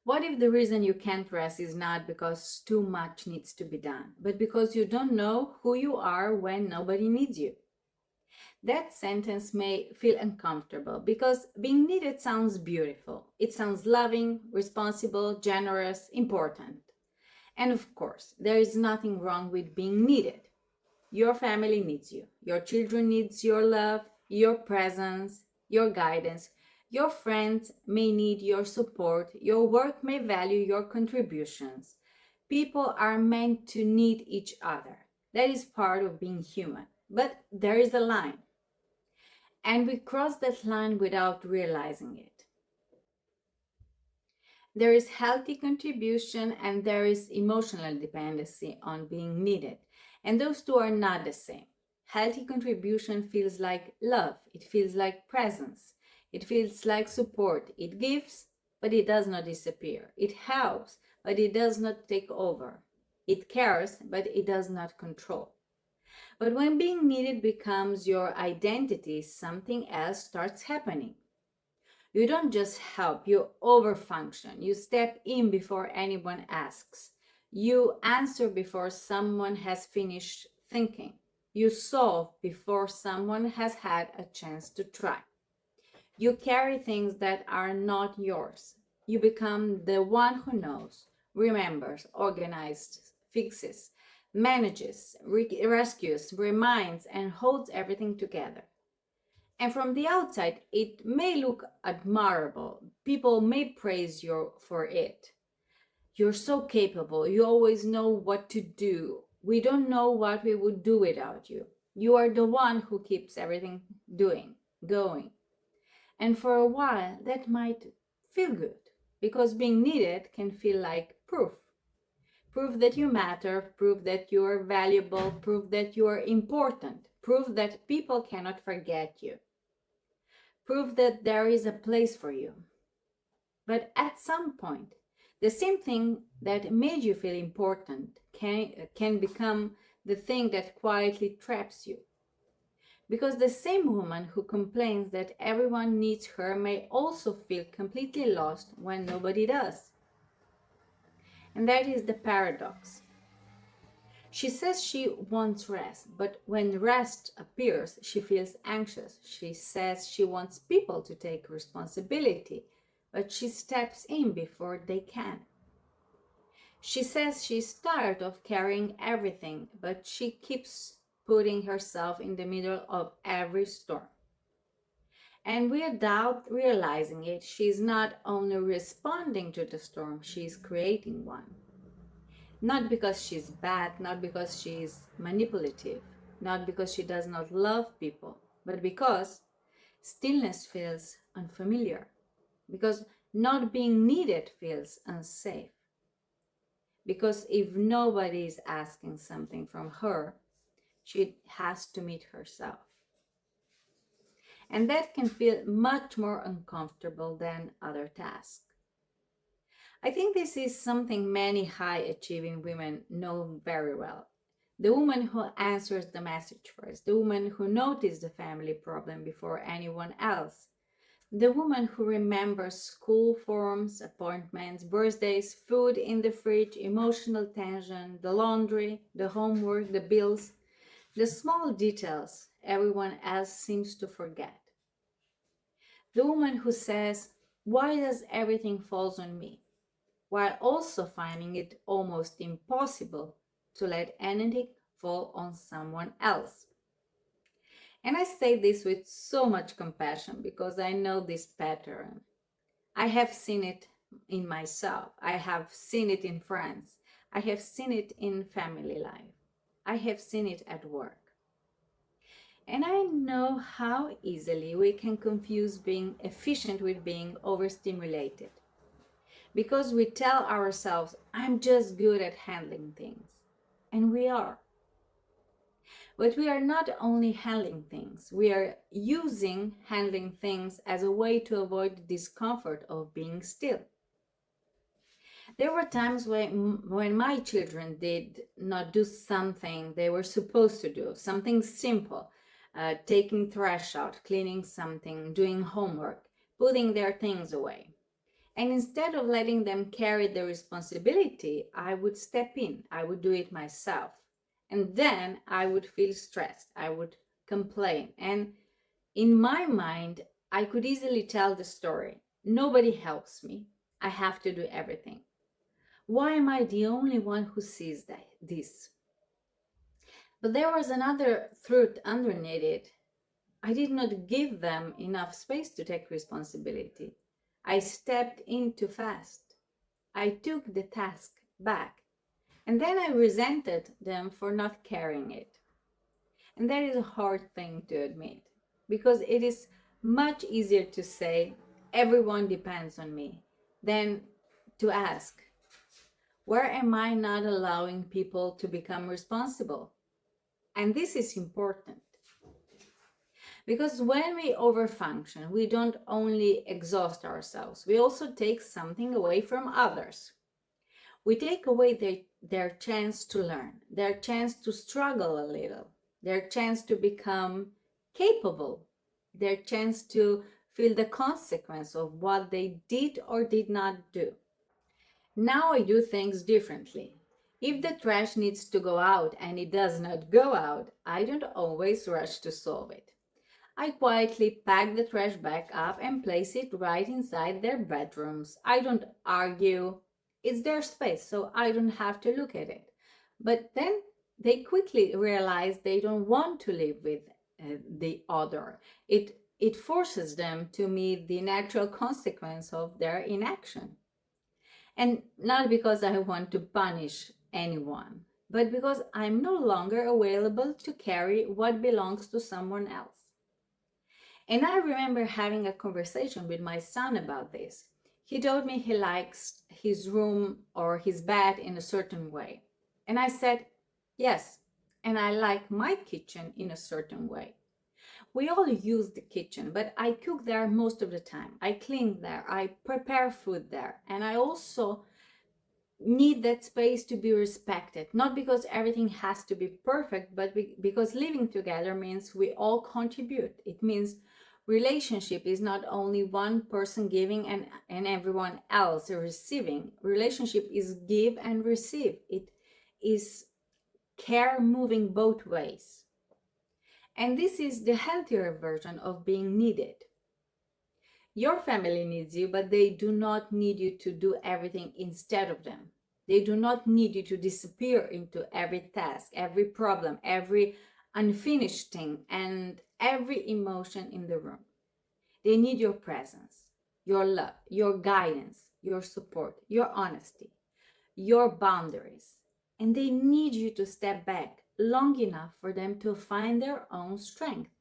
What if the reason you can't rest is not because too much needs to be done, but because you don't know who you are when nobody needs you? That sentence may feel uncomfortable because being needed sounds beautiful. It sounds loving, responsible, generous, important. And of course, there is nothing wrong with being needed. Your family needs you. Your children needs your love, your presence, your guidance. Your friends may need your support. Your work may value your contributions. People are meant to need each other. That is part of being human. But there is a line, and we cross that line without realizing it. There is healthy contribution and there is emotional dependency on being needed. And those two are not the same. Healthy contribution feels like love, it feels like presence, it feels like support. It gives, but it does not disappear. It helps, but it does not take over. It cares, but it does not control. But when being needed becomes your identity, something else starts happening. You don't just help, you overfunction. You step in before anyone asks. You answer before someone has finished thinking. You solve before someone has had a chance to try. You carry things that are not yours. You become the one who knows, remembers, organizes, fixes, manages, rescues, reminds, and holds everything together. And from the outside, it may look admirable. People may praise you for it. You're so capable. You always know what to do. We don't know what we would do without you. You are the one who keeps everything going. And for a while, that might feel good because being needed can feel like proof. Proof that you matter, proof that you are valuable, proof that you are important, proof that people cannot forget you. Prove that there is a place for you. But at some point, the same thing that made you feel important can become the thing that quietly traps you. Because the same woman who complains that everyone needs her may also feel completely lost when nobody does. And that is the paradox. She says she wants rest, but when rest appears, she feels anxious. She says she wants people to take responsibility, but she steps in before they can. She says she's tired of carrying everything, but she keeps putting herself in the middle of every storm. And without realizing it, she's not only responding to the storm, she's creating one. Not because she's bad, not because she's manipulative, not because she does not love people, but because stillness feels unfamiliar, because not being needed feels unsafe. Because if nobody is asking something from her, she has to meet herself. And that can feel much more uncomfortable than other tasks. I think this is something many high achieving women know very well. The woman who answers the message first, the woman who noticed the family problem before anyone else, the woman who remembers school forms, appointments, birthdays, food in the fridge, emotional tension, the laundry, the homework, the bills, the small details everyone else seems to forget. The woman who says, "Why does everything falls on me?" while also finding it almost impossible to let anything fall on someone else. And I say this with so much compassion because I know this pattern. I have seen it in myself. I have seen it in friends. I have seen it in family life. I have seen it at work. And I know how easily we can confuse being efficient with being overstimulated. Because we tell ourselves, "I'm just good at handling things." And we are. But we are not only handling things, we are using handling things as a way to avoid the discomfort of being still. There were times when my children did not do something they were supposed to do, something simple, taking trash out, cleaning something, doing homework, putting their things away. And instead of letting them carry the responsibility, I would step in, I would do it myself. And then I would feel stressed, I would complain. And in my mind, I could easily tell the story. Nobody helps me. I have to do everything. Why am I the only one who sees this? But there was another truth underneath it. I did not give them enough space to take responsibility. I stepped in too fast. I took the task back. And then I resented them for not carrying it. And that is a hard thing to admit because it is much easier to say, everyone depends on me, than to ask, where am I not allowing people to become responsible? And this is important because when we overfunction, we don't only exhaust ourselves, we also take something away from others. We take away their chance to learn, their chance to struggle a little, their chance to become capable, their chance to feel the consequence of what they did or did not do. Now I do things differently. If the trash needs to go out and it does not go out, I don't always rush to solve it. I quietly pack the trash back up and place it right inside their bedrooms. I don't argue. It's their space, so I don't have to look at it. But then they quickly realize they don't want to live with the other. It forces them to meet the natural consequence of their inaction. And not because I want to punish anyone, but because I'm no longer available to carry what belongs to someone else. And I remember having a conversation with my son about this. He told me he likes his room or his bed in a certain way. And I said, yes, and I like my kitchen in a certain way. We all use the kitchen, but I cook there most of the time. I clean there, I prepare food there, and I also need that space to be respected, not because everything has to be perfect, but because living together means we all contribute. It means relationship is not only one person giving and everyone else receiving. Relationship is give and receive. It is care moving both ways. And this is the healthier version of being needed. Your family needs you, but they do not need you to do everything instead of them. They do not need you to disappear into every task, every problem, every unfinished thing, and every emotion in the room. They need your presence, your love, your guidance, your support, your honesty, your boundaries. And they need you to step back long enough for them to find their own strength.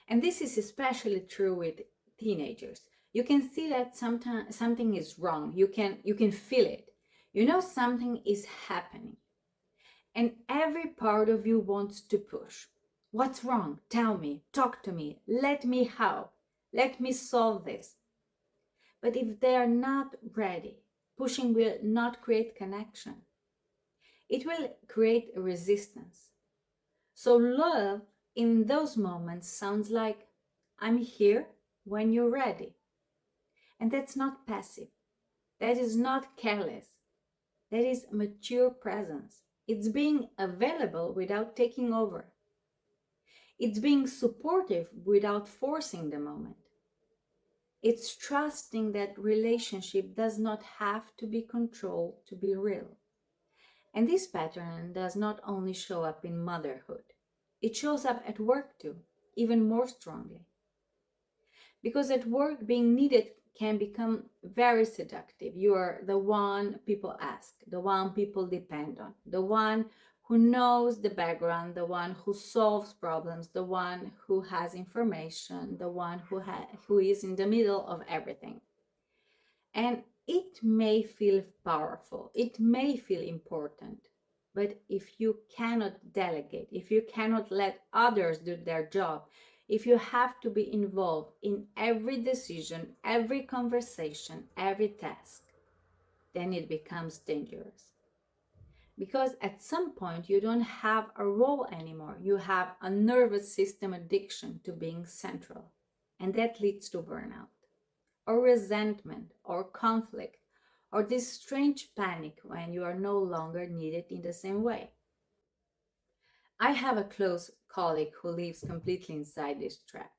And this is especially true with teenagers. You can see that sometimes something is wrong. You can feel it. You know something is happening. And every part of you wants to push. What's wrong? Tell me, talk to me, let me help, let me solve this. But if they are not ready, pushing will not create connection. It will create resistance. So love in those moments sounds like, I'm here when you're ready. And that's not passive. That is not careless. That is mature presence. It's being available without taking over. It's being supportive without forcing the moment. It's trusting that relationship does not have to be controlled to be real. And this pattern does not only show up in motherhood, it shows up at work too, even more strongly. Because at work, being needed can become very seductive. You are the one people ask, the one people depend on, the one who knows the background, the one who solves problems, the one who has information, the one who is in the middle of everything. And it may feel powerful, it may feel important, but if you cannot delegate, if you cannot let others do their job, if you have to be involved in every decision, every conversation, every task, then it becomes dangerous. Because at some point you don't have a role anymore. You have a nervous system addiction to being central. And that leads to burnout. or resentment, or conflict, or this strange panic when you are no longer needed in the same way. I have a close colleague who lives completely inside this trap.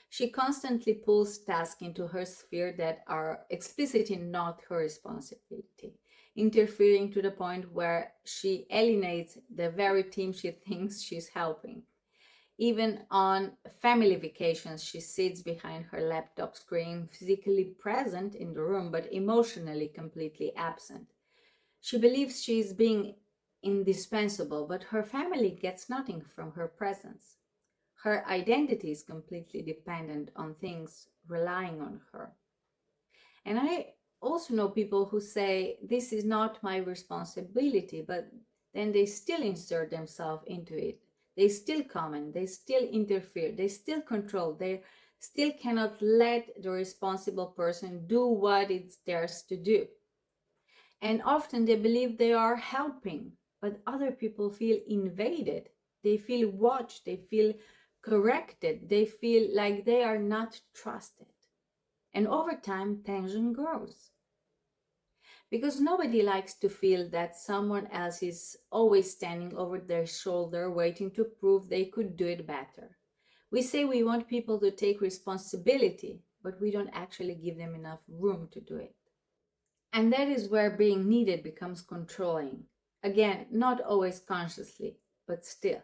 She constantly pulls tasks into her sphere that are explicitly not her responsibility, interfering to the point where she alienates the very team she thinks she's helping. Even on family vacations, she sits behind her laptop screen, physically present in the room but emotionally completely absent. She believes she is being indispensable, but her family gets nothing from her presence. Her identity is completely dependent on things relying on her. And I also know people who say, this is not my responsibility, but then they still insert themselves into it. They still comment, they still interfere, they still control, they still cannot let the responsible person do what it's theirs to do. And often they believe they are helping, but other people feel invaded. They feel watched, they feel corrected, they feel like they are not trusted. And over time, tension grows. Because nobody likes to feel that someone else is always standing over their shoulder waiting to prove they could do it better. We say we want people to take responsibility, but we don't actually give them enough room to do it. And that is where being needed becomes controlling. Again, not always consciously, but still.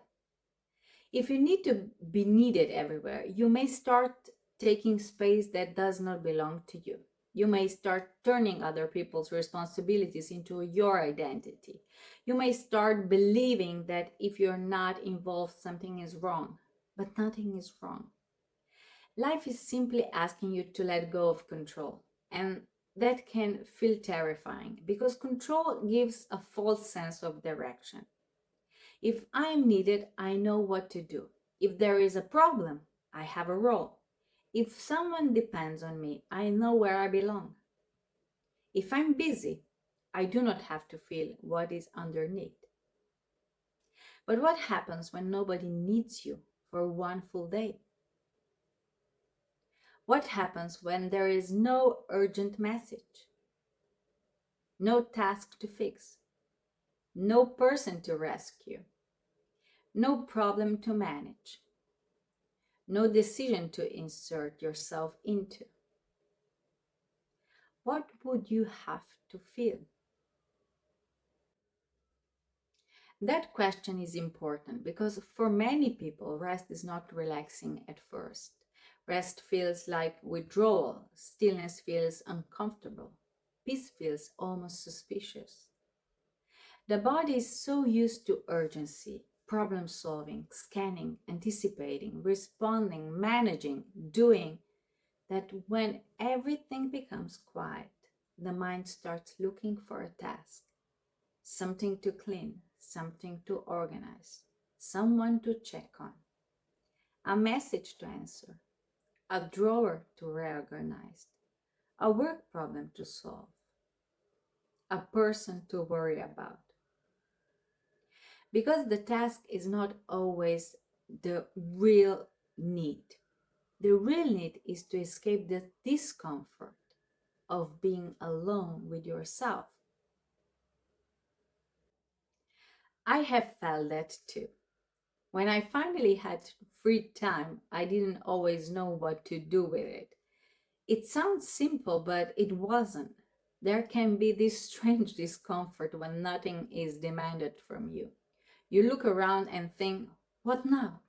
If you need to be needed everywhere, you may start taking space that does not belong to you. You may start turning other people's responsibilities into your identity. You may start believing that if you're not involved, something is wrong. But nothing is wrong. Life is simply asking you to let go of control. And that can feel terrifying because control gives a false sense of direction. If I am needed, I know what to do. If there is a problem, I have a role. If someone depends on me, I know where I belong. If I'm busy, I do not have to feel what is underneath. But what happens when nobody needs you for one full day? What happens when there is no urgent message, no task to fix, no person to rescue, no problem to manage, no decision to insert yourself into? What would you have to feel? That question is important because for many people, rest is not relaxing at first. Rest feels like withdrawal, stillness feels uncomfortable, peace feels almost suspicious. The body is so used to urgency, problem solving, scanning, anticipating, responding, managing, doing, that when everything becomes quiet, the mind starts looking for a task, something to clean, something to organize, someone to check on, a message to answer, a drawer to reorganize, a work problem to solve, a person to worry about. Because the task is not always the real need. The real need is to escape the discomfort of being alone with yourself. I have felt that too. When I finally had free time, I didn't always know what to do with it. It sounds simple, but it wasn't. There can be this strange discomfort when nothing is demanded from you. You look around and think, what now?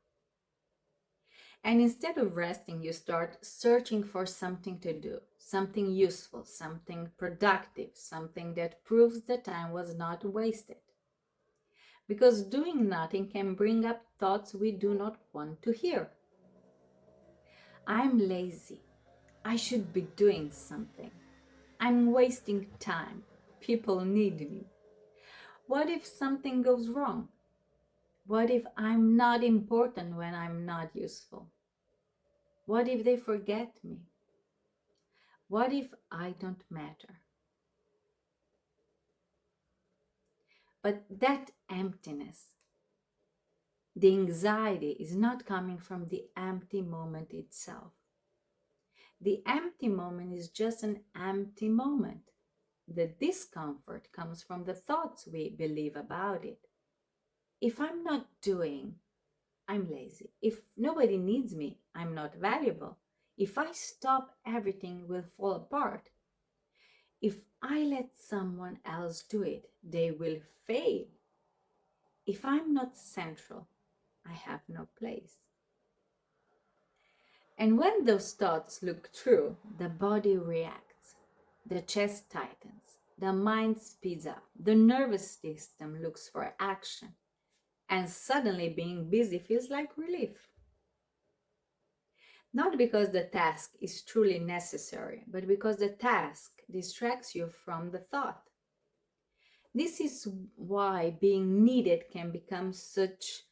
And instead of resting, you start searching for something to do, something useful, something productive, something that proves the time was not wasted. Because doing nothing can bring up thoughts we do not want to hear. I'm lazy. I should be doing something. I'm wasting time. People need me. What if something goes wrong? What if I'm not important when I'm not useful? What if they forget me? What if I don't matter? But that emptiness, the anxiety is not coming from the empty moment itself. The empty moment is just an empty moment. The discomfort comes from the thoughts we believe about it. If I'm not doing, I'm lazy. If nobody needs me, I'm not valuable. If I stop, everything will fall apart. If I let someone else do it, they will fail. If I'm not central, I have no place. And when those thoughts look true, the body reacts. The chest tightens, the mind speeds up, the nervous system looks for action, and suddenly being busy feels like relief. Not because the task is truly necessary, but because the task distracts you from the thought. This is why being needed can become such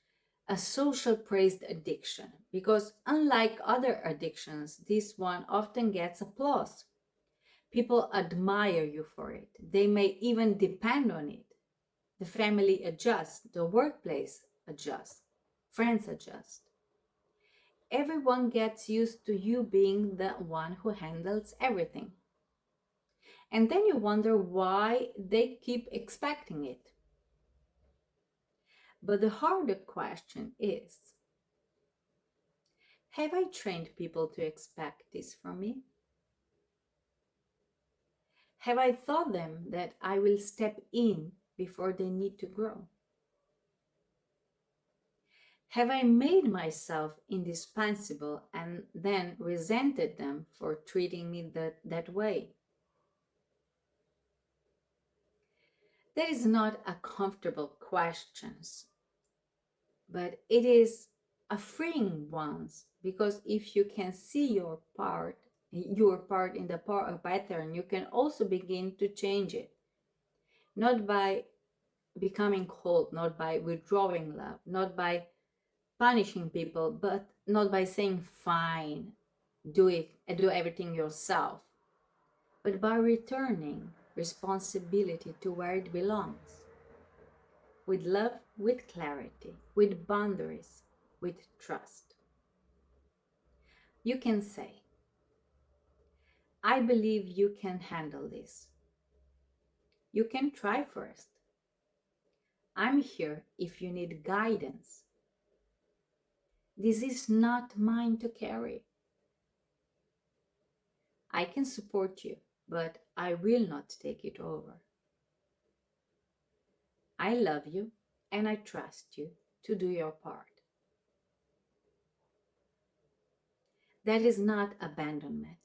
a social praised addiction, because unlike other addictions, this one often gets applause. People admire you for it. They may even depend on it. The family adjusts, the workplace adjusts, friends adjust. Everyone gets used to you being the one who handles everything. And then you wonder why they keep expecting it. But the harder question is, have I trained people to expect this from me? Have I taught them that I will step in before they need to grow? Have I made myself indispensable and then resented them for treating me that way? That is not a comfortable question, but it is a freeing one, because if you can see your part in the pattern, you can also begin to change it. Not by becoming cold, not by withdrawing love, not by punishing people, but not by saying fine, do it and do everything yourself, but by returning responsibility to where it belongs, with love, with clarity, with boundaries, with trust. You can say, I believe you can handle this. You can try first. I'm here if you need guidance. This is not mine to carry. I can support you, but I will not take it over. I love you and I trust you to do your part. That is not abandonment,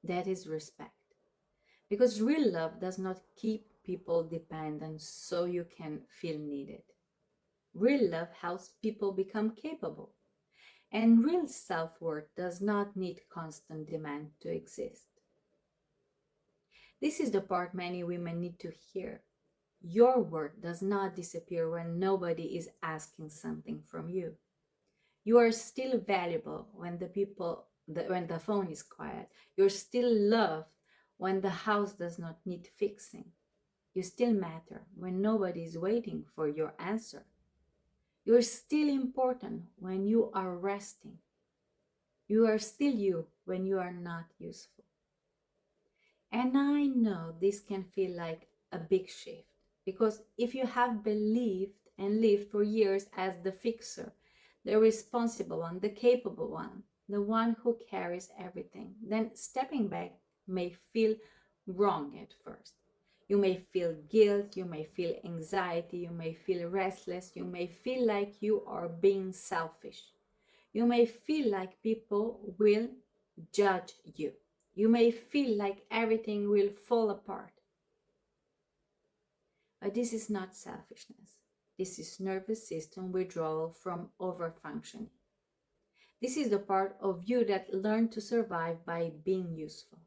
that is respect. Because real love does not keep people dependent so you can feel needed. Real love helps people become capable. And real self worth does not need constant demand to exist. This is the part many women need to hear. Your worth does not disappear when nobody is asking something from you. You are still valuable when the phone is quiet. You're still loved when the house does not need fixing. You still matter when nobody is waiting for your answer. You're still important when you are resting. You are still you when you are not useful. And I know this can feel like a big shift, because if you have believed and lived for years as the fixer, the responsible one, the capable one, the one who carries everything, then stepping back may feel wrong at first. You may feel guilt, you may feel anxiety, you may feel restless, you may feel like you are being selfish. You may feel like people will judge you. You may feel like everything will fall apart. But this is not selfishness. This is nervous system withdrawal from overfunctioning. This is the part of you that learned to survive by being useful.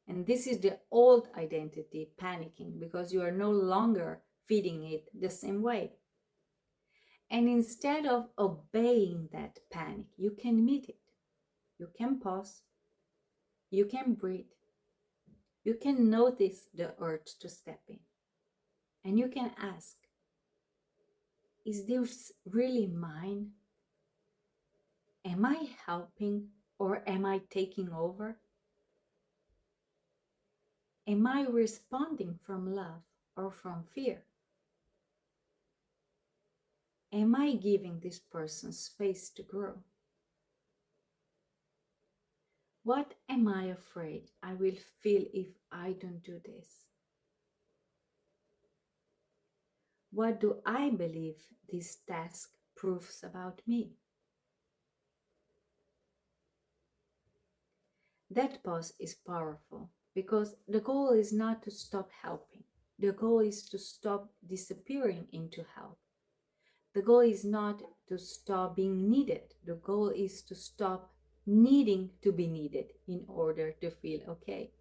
And this is the old identity panicking because you are no longer feeding it the same way. And instead of obeying that panic, you can meet it. You can pause. You can breathe. You can notice the urge to step in. And you can ask, is this really mine? Am I helping or am I taking over? Am I responding from love or from fear? Am I giving this person space to grow? What am I afraid I will feel if I don't do this? What do I believe this task proves about me? That pause is powerful because the goal is not to stop helping. The goal is to stop disappearing into help. The goal is not to stop being needed. The goal is to stop needing to be needed in order to feel okay.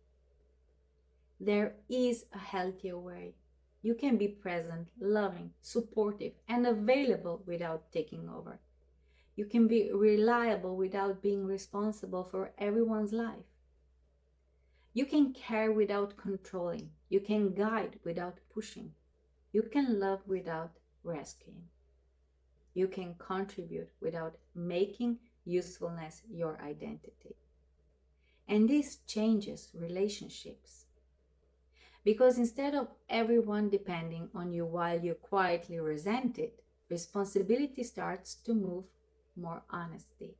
There is a healthier way. You can be present, loving, supportive, and available without taking over. You can be reliable without being responsible for everyone's life. You can care without controlling. You can guide without pushing. You can love without rescuing. You can contribute without making usefulness your identity. And this changes relationships. Because instead of everyone depending on you while you quietly resent it, responsibility starts to move more honestly.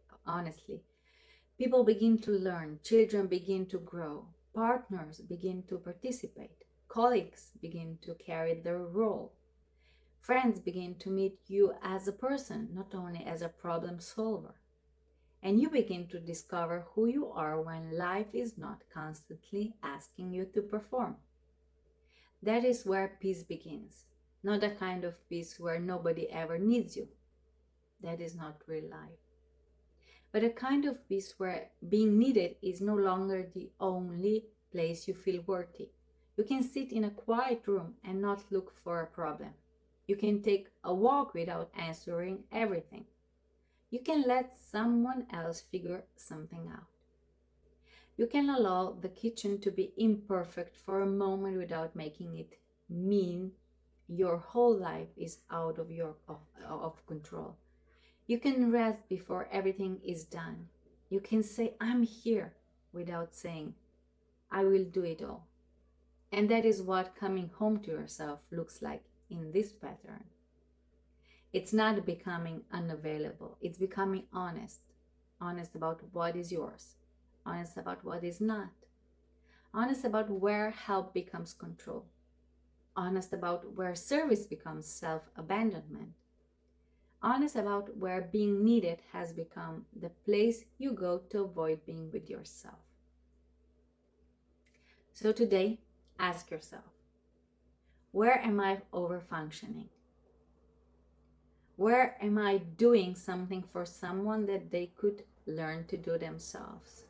People begin to learn, children begin to grow, partners begin to participate, colleagues begin to carry their role, friends begin to meet you as a person, not only as a problem solver. And you begin to discover who you are when life is not constantly asking you to perform. That is where peace begins. Not a kind of peace where nobody ever needs you. That is not real life. But a kind of peace where being needed is no longer the only place you feel worthy. You can sit in a quiet room and not look for a problem. You can take a walk without answering everything. You can let someone else figure something out. You can allow the kitchen to be imperfect for a moment without making it mean your whole life is out of control. You can rest before everything is done. You can say, I'm here, without saying, I will do it all. And that is what coming home to yourself looks like in this pattern. It's not becoming unavailable, it's becoming honest. Honest about what is yours, honest about what is not, honest about where help becomes control, honest about where service becomes self abandonment, honest about where being needed has become the place you go to avoid being with yourself. So today, ask yourself, where am I overfunctioning? Where am I doing something for someone that they could learn to do themselves?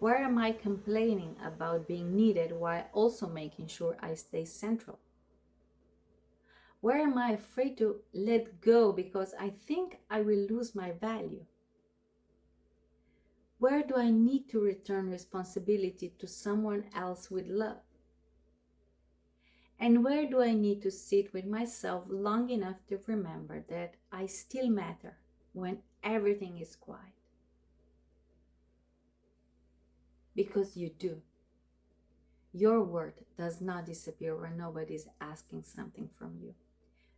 Where am I complaining about being needed while also making sure I stay central? Where am I afraid to let go because I think I will lose my value? Where do I need to return responsibility to someone else with love? And where do I need to sit with myself long enough to remember that I still matter when everything is quiet? Because you do. Your worth does not disappear when nobody is asking something from you.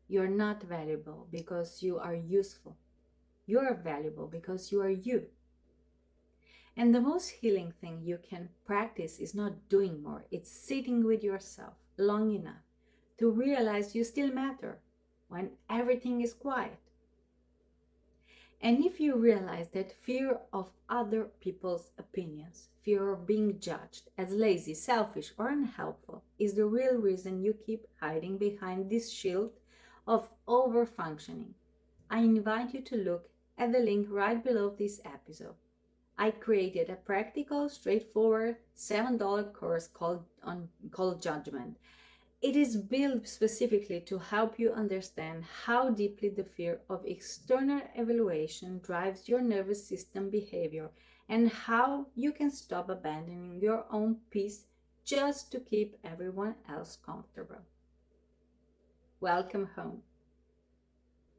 You're not valuable because you are useful. You're valuable because you are you. And the most healing thing you can practice is not doing more. It's sitting with yourself long enough to realize you still matter when everything is quiet. And if you realize that fear of other people's opinions, fear of being judged as lazy, selfish, or unhelpful is the real reason you keep hiding behind this shield of overfunctioning, I invite you to look at the link right below this episode. I created a practical, straightforward $7 course called Judgment. It is built specifically to help you understand how deeply the fear of external evaluation drives your nervous system behavior and how you can stop abandoning your own peace just to keep everyone else comfortable. Welcome home.